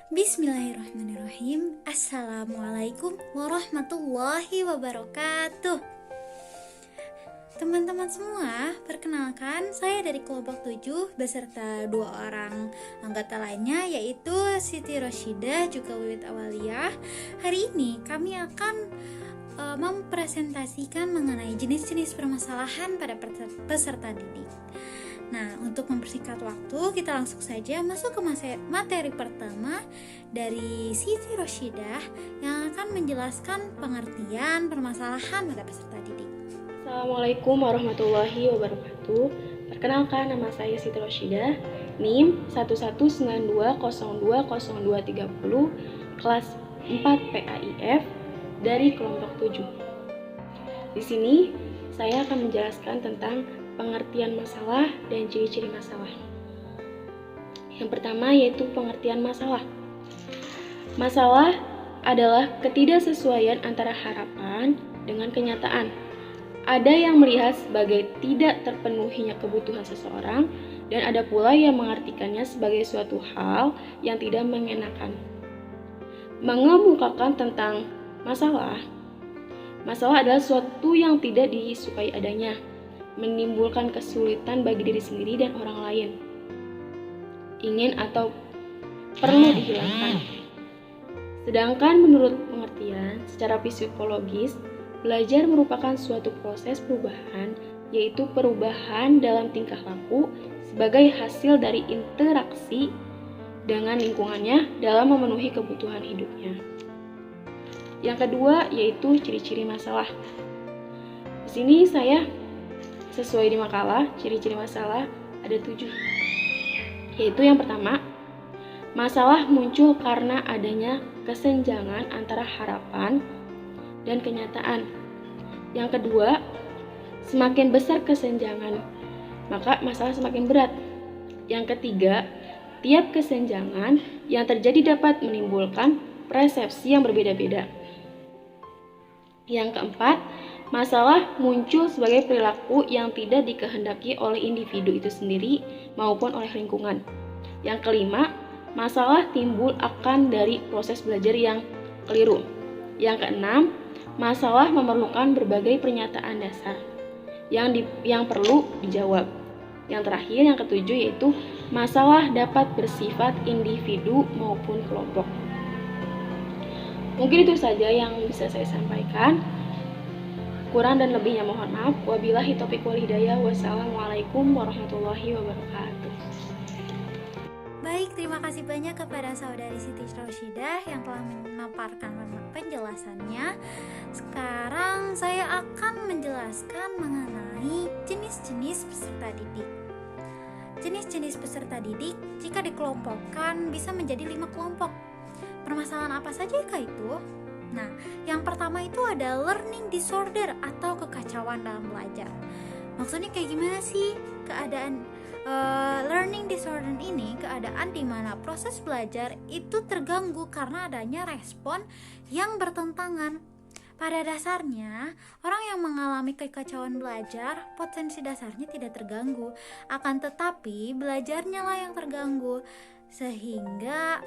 Bismillahirrahmanirrahim. Assalamualaikum warahmatullahi wabarakatuh. Teman-teman semua, perkenalkan saya dari kelompok 7 beserta 2 orang anggota lainnya, yaitu Siti Roshidah juga Wiwit Awaliyah. Hari ini kami akan mempresentasikan mengenai jenis-jenis permasalahan pada peserta didik. Nah, untuk mempersingkat waktu, kita langsung saja masuk ke materi pertama dari Siti Roshidah yang akan menjelaskan pengertian permasalahan pada peserta didik. Assalamualaikum warahmatullahi wabarakatuh. Perkenalkan, nama saya Siti Roshidah, NIM 1192020230, kelas 4 PAIF dari kelompok 7. Di sini, saya akan menjelaskan tentang pengertian masalah dan ciri-ciri masalah. Yang pertama yaitu pengertian masalah. Masalah adalah ketidaksesuaian antara harapan dengan kenyataan. Ada yang melihat sebagai tidak terpenuhinya kebutuhan seseorang, dan ada pula yang mengartikannya sebagai suatu hal yang tidak mengenakan. Mengemukakan tentang masalah. Masalah adalah suatu yang tidak disukai adanya, menimbulkan kesulitan bagi diri sendiri dan orang lain, ingin atau perlu dihilangkan. Sedangkan menurut pengertian secara psikologis, belajar merupakan suatu proses perubahan, yaitu perubahan dalam tingkah laku sebagai hasil dari interaksi dengan lingkungannya dalam memenuhi kebutuhan hidupnya. Yang kedua yaitu ciri-ciri masalah. Di sini saya sesuai di makalah, ciri-ciri masalah ada 7. Yaitu yang pertama, masalah muncul karena adanya kesenjangan antara harapan dan kenyataan. Yang kedua, semakin besar kesenjangan, maka masalah semakin berat. Yang ketiga, tiap kesenjangan yang terjadi dapat menimbulkan persepsi yang berbeda-beda. Yang keempat, masalah muncul sebagai perilaku yang tidak dikehendaki oleh individu itu sendiri maupun oleh lingkungan. Yang kelima, masalah timbul akan dari proses belajar yang keliru. Yang keenam, masalah memerlukan berbagai pernyataan dasar yang perlu dijawab. Yang terakhir, yang ketujuh, yaitu masalah dapat bersifat individu maupun kelompok. Mungkin itu saja yang bisa saya sampaikan. Kurang dan lebihnya mohon maaf. Wabillahi taufiq wal hidayah. Wassalamualaikum warahmatullahi wabarakatuh. Baik, terima kasih banyak kepada saudari Siti Roshidah yang telah memaparkan penjelasannya. Sekarang saya akan menjelaskan mengenai jenis-jenis peserta didik. Jenis-jenis peserta didik jika dikelompokkan bisa menjadi 5 kelompok. Permasalahan apa saja itu? Nah, yang pertama itu ada learning disorder atau kekacauan dalam belajar. Maksudnya kayak gimana sih keadaan learning disorder ini? Keadaan di mana proses belajar itu terganggu karena adanya respon yang bertentangan. Pada dasarnya, orang yang mengalami kekacauan belajar, potensi dasarnya tidak terganggu, akan tetapi belajarnya lah yang terganggu, sehingga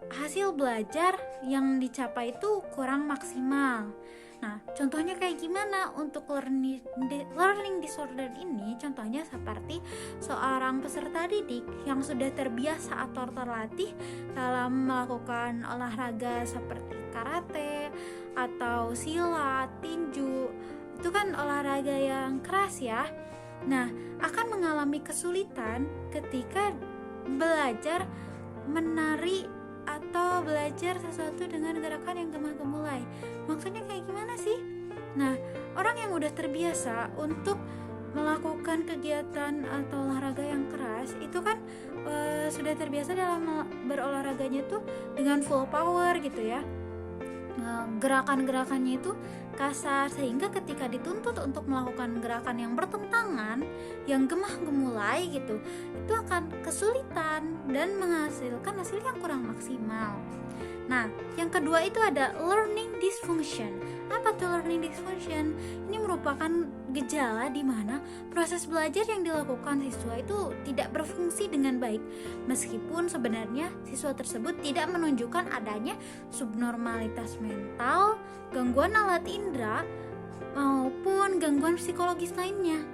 hasil belajar yang dicapai itu kurang maksimal. Nah, contohnya kayak gimana untuk learning disorder ini? Contohnya seperti seorang peserta didik yang sudah terbiasa atau terlatih dalam melakukan olahraga seperti karate atau silat, tinju. Itu kan olahraga yang keras ya. Nah, akan mengalami kesulitan ketika belajar menari atau belajar sesuatu dengan gerakan yang gemah-gemulai. Maksudnya kayak gimana sih? Nah, orang yang udah terbiasa untuk melakukan kegiatan atau olahraga yang keras itu kan sudah terbiasa dalam berolahraganya tuh dengan full power gitu ya. Gerakan-gerakannya itu kasar, sehingga ketika dituntut untuk melakukan gerakan yang bertentangan, yang gemah-gemulai gitu, itu akan kesulitan dan menghasilkan hasil yang kurang maksimal. Nah, yang kedua itu ada learning dysfunction. Apa tuh learning dysfunction? Ini merupakan gejala di mana proses belajar yang dilakukan siswa itu tidak berfungsi dengan baik, meskipun sebenarnya siswa tersebut tidak menunjukkan adanya subnormalitas mental, gangguan alat indera, maupun gangguan psikologis lainnya.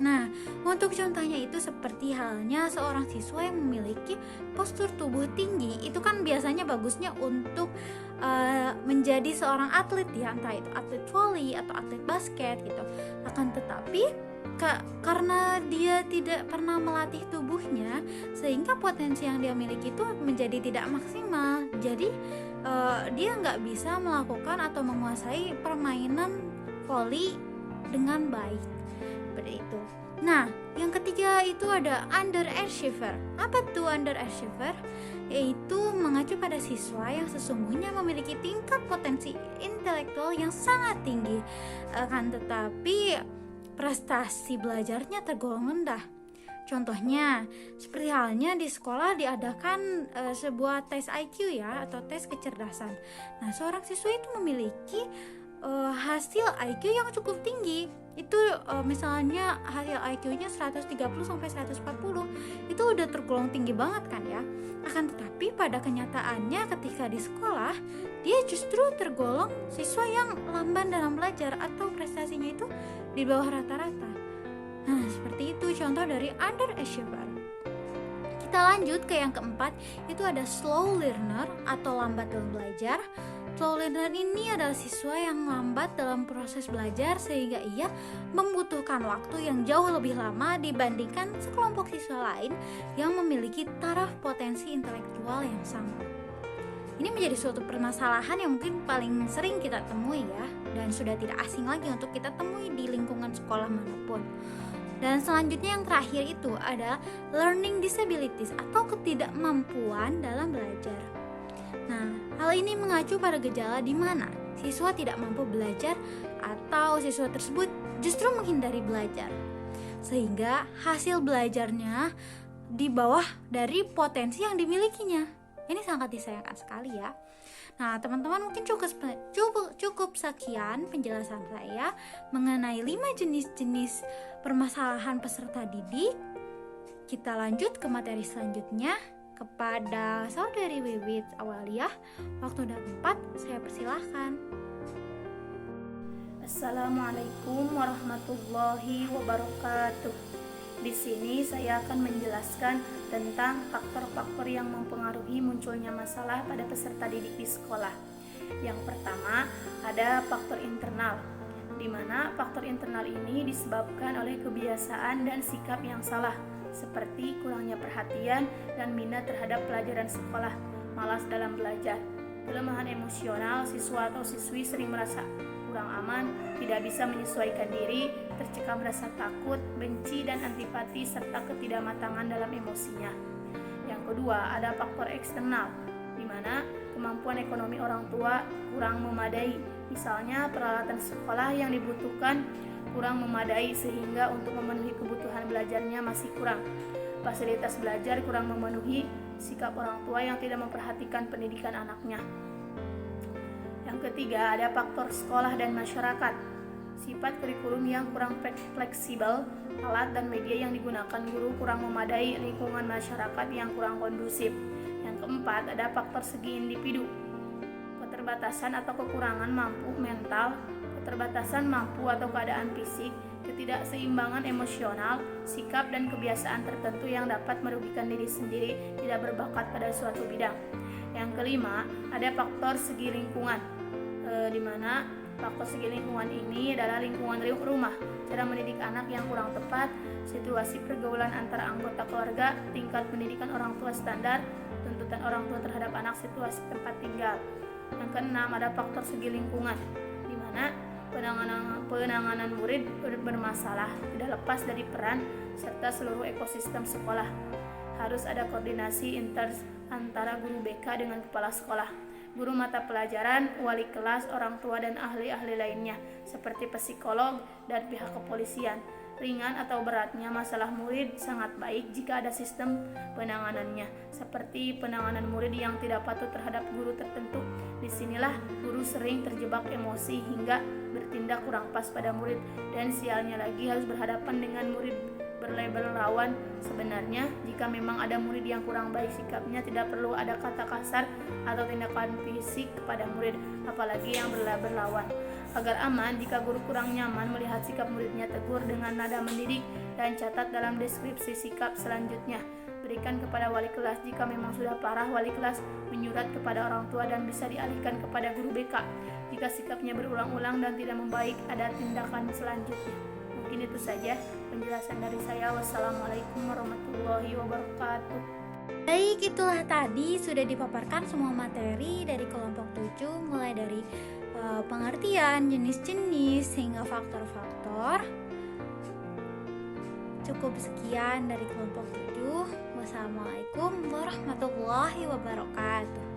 Nah, untuk contohnya itu seperti halnya seorang siswa yang memiliki postur tubuh tinggi, itu kan biasanya bagusnya untuk menjadi seorang atlet ya, entah itu atlet voli atau atlet basket gitu. Akan tetapi karena dia tidak pernah melatih tubuhnya, sehingga potensi yang dia miliki itu menjadi tidak maksimal. Jadi dia nggak bisa melakukan atau menguasai permainan voli dengan baik. Seperti itu. Nah, yang ketiga itu ada underachiever. Apa tuh underachiever? Yaitu mengacu pada siswa yang sesungguhnya memiliki tingkat potensi intelektual yang sangat tinggi, akan tetapi prestasi belajarnya tergolong rendah. Contohnya, seperti halnya di sekolah diadakan sebuah tes IQ ya, atau tes kecerdasan. Nah, seorang siswa itu memiliki hasil IQ yang cukup tinggi. Itu misalnya hasil IQ-nya 130 sampai 140. Itu udah tergolong tinggi banget kan ya. Akan tetapi pada kenyataannya ketika di sekolah, dia justru tergolong siswa yang lamban dalam belajar atau prestasinya itu di bawah rata-rata. Nah, seperti itu contoh dari underachiever. Kita lanjut ke yang keempat, itu ada slow learner atau lambat dalam belajar. Slow learner ini adalah siswa yang lambat dalam proses belajar sehingga ia membutuhkan waktu yang jauh lebih lama dibandingkan sekelompok siswa lain yang memiliki taraf potensi intelektual yang sama. Ini menjadi suatu permasalahan yang mungkin paling sering kita temui ya, dan sudah tidak asing lagi untuk kita temui di lingkungan sekolah manapun. Dan selanjutnya yang terakhir itu adalah learning disabilities atau ketidakmampuan dalam belajar. Nah, hal ini mengacu pada gejala di mana siswa tidak mampu belajar atau siswa tersebut justru menghindari belajar, sehingga hasil belajarnya di bawah dari potensi yang dimilikinya. Ini sangat disayangkan sekali ya. Nah, teman-teman mungkin cukup sekian penjelasan saya mengenai 5 jenis-jenis permasalahan peserta didik. Kita lanjut ke materi selanjutnya. Kepada saudari Wiwit Awaliyah, waktu dan tempat saya persilahkan. Assalamualaikum warahmatullahi wabarakatuh. Di sini saya akan menjelaskan tentang faktor-faktor yang mempengaruhi munculnya masalah pada peserta didik di sekolah. Yang pertama, ada faktor internal, di mana faktor internal ini disebabkan oleh kebiasaan dan sikap yang salah, seperti kurangnya perhatian dan minat terhadap pelajaran sekolah, malas dalam belajar, kelemahan emosional, siswa atau siswi sering merasa kurang aman, tidak bisa menyesuaikan diri, tercekam rasa takut, benci dan antipati, serta ketidakmatangan dalam emosinya. Yang kedua, ada faktor eksternal, di mana kemampuan ekonomi orang tua kurang memadai, misalnya peralatan sekolah yang dibutuhkan kurang memadai sehingga untuk memenuhi kebutuhan belajarnya masih kurang. Fasilitas belajar kurang memenuhi, sikap orang tua yang tidak memperhatikan pendidikan anaknya. Yang ketiga, ada faktor sekolah dan masyarakat. Sifat kurikulum yang kurang fleksibel, alat dan media yang digunakan guru kurang memadai, lingkungan masyarakat yang kurang kondusif. Yang keempat, ada faktor segi individu. Keterbatasan atau kekurangan mampu mental, keterbatasan mampu atau keadaan fisik, ketidakseimbangan emosional, sikap dan kebiasaan tertentu yang dapat merugikan diri sendiri, tidak berbakat pada suatu bidang. Yang kelima, ada faktor segi lingkungan, di mana faktor segi lingkungan ini adalah lingkungan rumah, cara mendidik anak yang kurang tepat, situasi pergaulan antara anggota keluarga, tingkat pendidikan orang tua standar, tuntutan orang tua terhadap anak, situasi tempat tinggal. Yang keenam, ada faktor segi lingkungan, di mana penanganan murid bermasalah tidak lepas dari peran serta seluruh ekosistem sekolah. Harus ada koordinasi antara guru BK dengan kepala sekolah, guru mata pelajaran, wali kelas, orang tua dan ahli-ahli lainnya seperti psikolog dan pihak kepolisian. Ringan atau beratnya masalah murid sangat baik jika ada sistem penanganannya, seperti penanganan murid yang tidak patuh terhadap guru tertentu. Disinilah guru sering terjebak emosi hingga bertindak kurang pas pada murid, dan sialnya lagi harus berhadapan dengan murid berlabel lawan. Sebenarnya jika memang ada murid yang kurang baik sikapnya, tidak perlu ada kata kasar atau tindakan fisik kepada murid, apalagi yang berlabel lawan. Agar aman, jika guru kurang nyaman melihat sikap muridnya, tegur dengan nada mendidik dan catat dalam deskripsi sikap selanjutnya. Berikan kepada wali kelas. Jika memang sudah parah, wali kelas menyurat kepada orang tua dan bisa dialihkan kepada guru BK. Jika sikapnya berulang-ulang dan tidak membaik, ada tindakan selanjutnya. Mungkin itu saja penjelasan dari saya. Wassalamualaikum warahmatullahi wabarakatuh. Baik, itulah tadi sudah dipaparkan semua materi dari kelompok 7, mulai dari pengertian, jenis-jenis, hingga faktor-faktor. Cukup sekian dari kelompok 7. Wassalamualaikum warahmatullahi wabarakatuh.